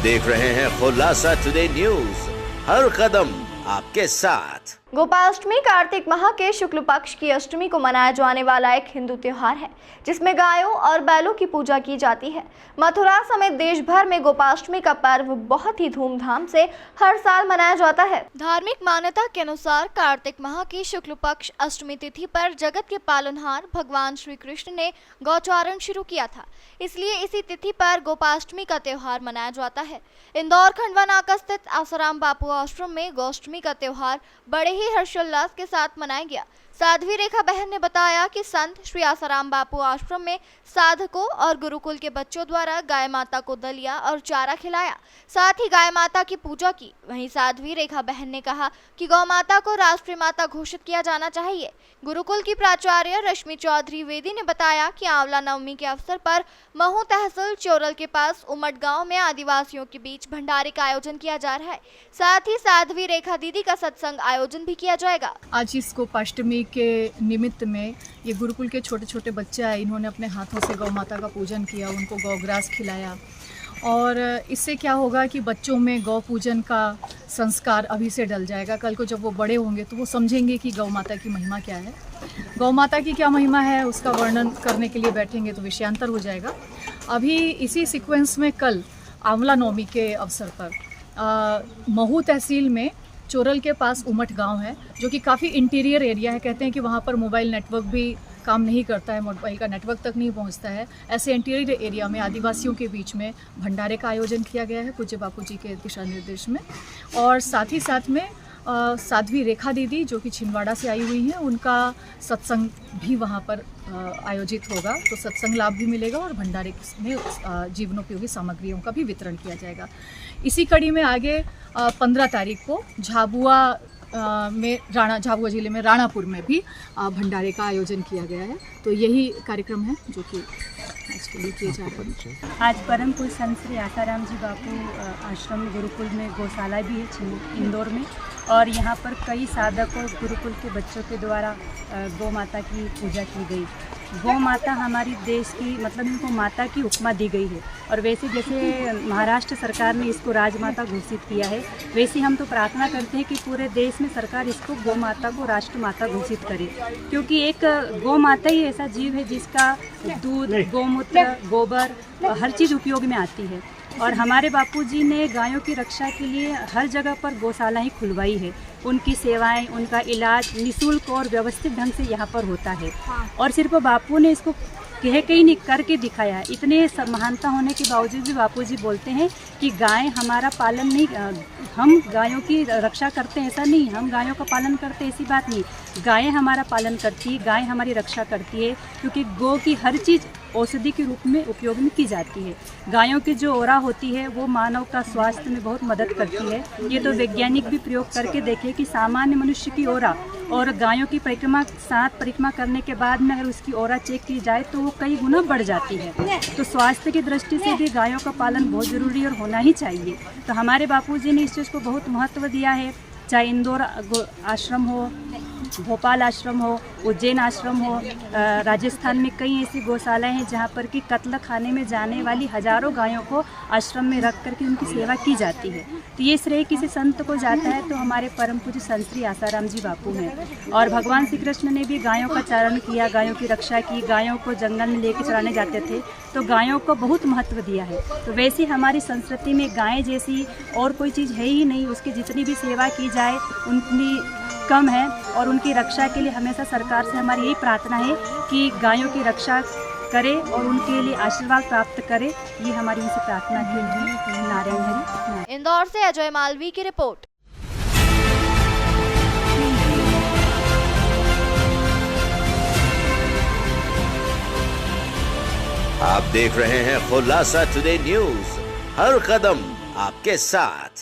देख रहे हैं खुलासा टुडे न्यूज, हर कदम आपके साथ। गोपाष्टमी कार्तिक माह के शुक्ल पक्ष की अष्टमी को मनाया जाने वाला एक हिंदू त्योहार है, जिसमें गायों और बैलों की पूजा की जाती है। मथुरा समेत देश भर में गोपाष्टमी का पर्व बहुत ही धूमधाम से हर साल मनाया जाता है। धार्मिक मान्यता के अनुसार कार्तिक माह की शुक्ल पक्ष अष्टमी तिथि पर जगत के पालनहार भगवान श्री कृष्ण ने गौचारण शुरू किया था, इसलिए इसी तिथि पर गोपाष्टमी का त्योहार मनाया जाता है। इंदौर खंडवा नाका स्थित आसाराम बापू आश्रम में गोष्टमी का त्योहार बड़े ही हर्षोल्लास के साथ मनाया गया। साध्वी रेखा बहन ने बताया कि संत श्री आसाराम बापू आश्रम में साधकों और गुरुकुल के बच्चों द्वारा गाय माता को दलिया और चारा खिलाया, साथ ही गाय माता की पूजा की। वहीं साध्वी रेखा बहन ने कहा कि गौ माता को राष्ट्रीय माता घोषित किया जाना चाहिए। गुरुकुल की प्राचार्य रश्मि चौधरी वेदी ने बताया कि आंवला नवमी के अवसर पर महू तहसील चोरल के पास उमट गांव में आदिवासियों के बीच भंडारे का आयोजन किया जा रहा है। साथ ही साध्वी रेखा दीदी का सत्संग आयोजन भी किया जाएगा। आज इस गोपाष्टमी के निमित्त में ये गुरुकुल के छोटे छोटे बच्चे आए, इन्होंने अपने हाथों से गौ माता का पूजन किया, उनको गौग्रास खिलाया। और इससे क्या होगा कि बच्चों में गौ पूजन का संस्कार अभी से डल जाएगा। कल को जब वो बड़े होंगे तो वो समझेंगे कि गौ माता की महिमा क्या है। गौ माता की क्या महिमा है उसका वर्णन करने के लिए बैठेंगे तो विषयांतर हो जाएगा। अभी इसी सीक्वेंस में कल आंवला नवमी के अवसर पर महू तहसील में चोरल के पास उमट गांव है, जो कि काफ़ी इंटीरियर एरिया है। कहते हैं कि वहाँ पर मोबाइल नेटवर्क भी काम नहीं करता है, मोबाइल का नेटवर्क तक नहीं पहुँचता है। ऐसे इंटीरियर एरिया में आदिवासियों के बीच में भंडारे का आयोजन किया गया है पूज्य बापू जी के दिशा निर्देश में। और साथ ही साथ में साध्वी रेखा दीदी जो कि छिंदवाड़ा से आई हुई हैं, उनका सत्संग भी वहाँ पर आयोजित होगा, तो सत्संग लाभ भी मिलेगा और भंडारे में जीवनोपयोगी सामग्रियों का भी वितरण किया जाएगा। इसी कड़ी में आगे 15 तारीख को झाबुआ झाबुआ जिले में राणापुर में भी भंडारे का आयोजन किया गया है। तो यही कार्यक्रम है जो कि आज के लिए किए जा रहे हैं। आज परम पूज्य संत श्री आसाराम जी बापू आश्रम गुरुकुल में गौशाला भी है इंदौर में, और यहाँ पर कई साधक और गुरुकुल के बच्चों के द्वारा गौ माता की पूजा की गई। गौ माता हमारी देश की मतलब इनको माता की उपमा दी गई है, और वैसे जैसे महाराष्ट्र सरकार ने इसको राजमाता घोषित किया है, वैसे हम तो प्रार्थना करते हैं कि पूरे देश में सरकार इसको गौ माता को राष्ट्र माता घोषित करे, क्योंकि एक गौ माता ही ऐसा जीव है जिसका दूध, गोमूत्र, गोबर हर चीज़ उपयोग में आती है। और हमारे बापूजी ने गायों की रक्षा के लिए हर जगह पर गौशाला ही खुलवाई है। उनकी सेवाएं, उनका इलाज निःशुल्क और व्यवस्थित ढंग से यहाँ पर होता है। और सिर्फ बापू ने इसको कह के ही नहीं करके दिखाया है। इतने महानता होने के बावजूद भी बापूजी बोलते हैं कि गाय हमारा पालन नहीं, हम गायों की रक्षा करते हैं ऐसा नहीं, हम गायों का पालन करते ऐसी बात नहीं। गायें हमारा पालन करती है, गाय हमारी रक्षा करती है, क्योंकि गौ की हर चीज़ औषधि के रूप में उपयोग में की जाती है। गायों की जो ओरा होती है वो मानव का स्वास्थ्य में बहुत मदद करती है। ये तो वैज्ञानिक भी प्रयोग करके देखे कि सामान्य मनुष्य की ओरा और गायों की परिक्रमा करने के बाद में अगर उसकी ओरा चेक की जाए तो वो कई गुना बढ़ जाती है। तो स्वास्थ्य की दृष्टि से भी गायों का पालन बहुत ज़रूरी और होना ही चाहिए। तो हमारे बापूजी ने इस चीज़ को बहुत महत्व दिया है, चाहे इंदौर आश्रम हो, भोपाल आश्रम हो, उज्जैन आश्रम हो, राजस्थान में कई ऐसी गौशालाएं हैं जहां पर कि कत्ल खाने में जाने वाली हजारों गायों को आश्रम में रख करके उनकी सेवा की जाती है। तो ये श्रेय किसी संत को जाता है तो हमारे परम पूज्य संत श्री आसाराम जी बापू हैं। और भगवान श्री कृष्ण ने भी गायों का चारण किया, गायों की रक्षा की, गायों को जंगल में लेकर चराने जाते थे, तो गायों को बहुत महत्व दिया है। तो वैसे हमारी संस्कृति में गाय जैसी और कोई चीज़ है ही नहीं, उसकी जितनी भी सेवा की जाए उतनी कम है। और उनकी रक्षा के लिए हमेशा सरकार से हमारी यही प्रार्थना है कि गायों की रक्षा करे और उनके लिए आशीर्वाद प्राप्त करे। ये हमारी उनसे प्रार्थना है। नारायण हरि। इंदौर से अजय मालवी की रिपोर्ट। आप देख रहे हैं खुलासा टुडे न्यूज, हर कदम आपके साथ।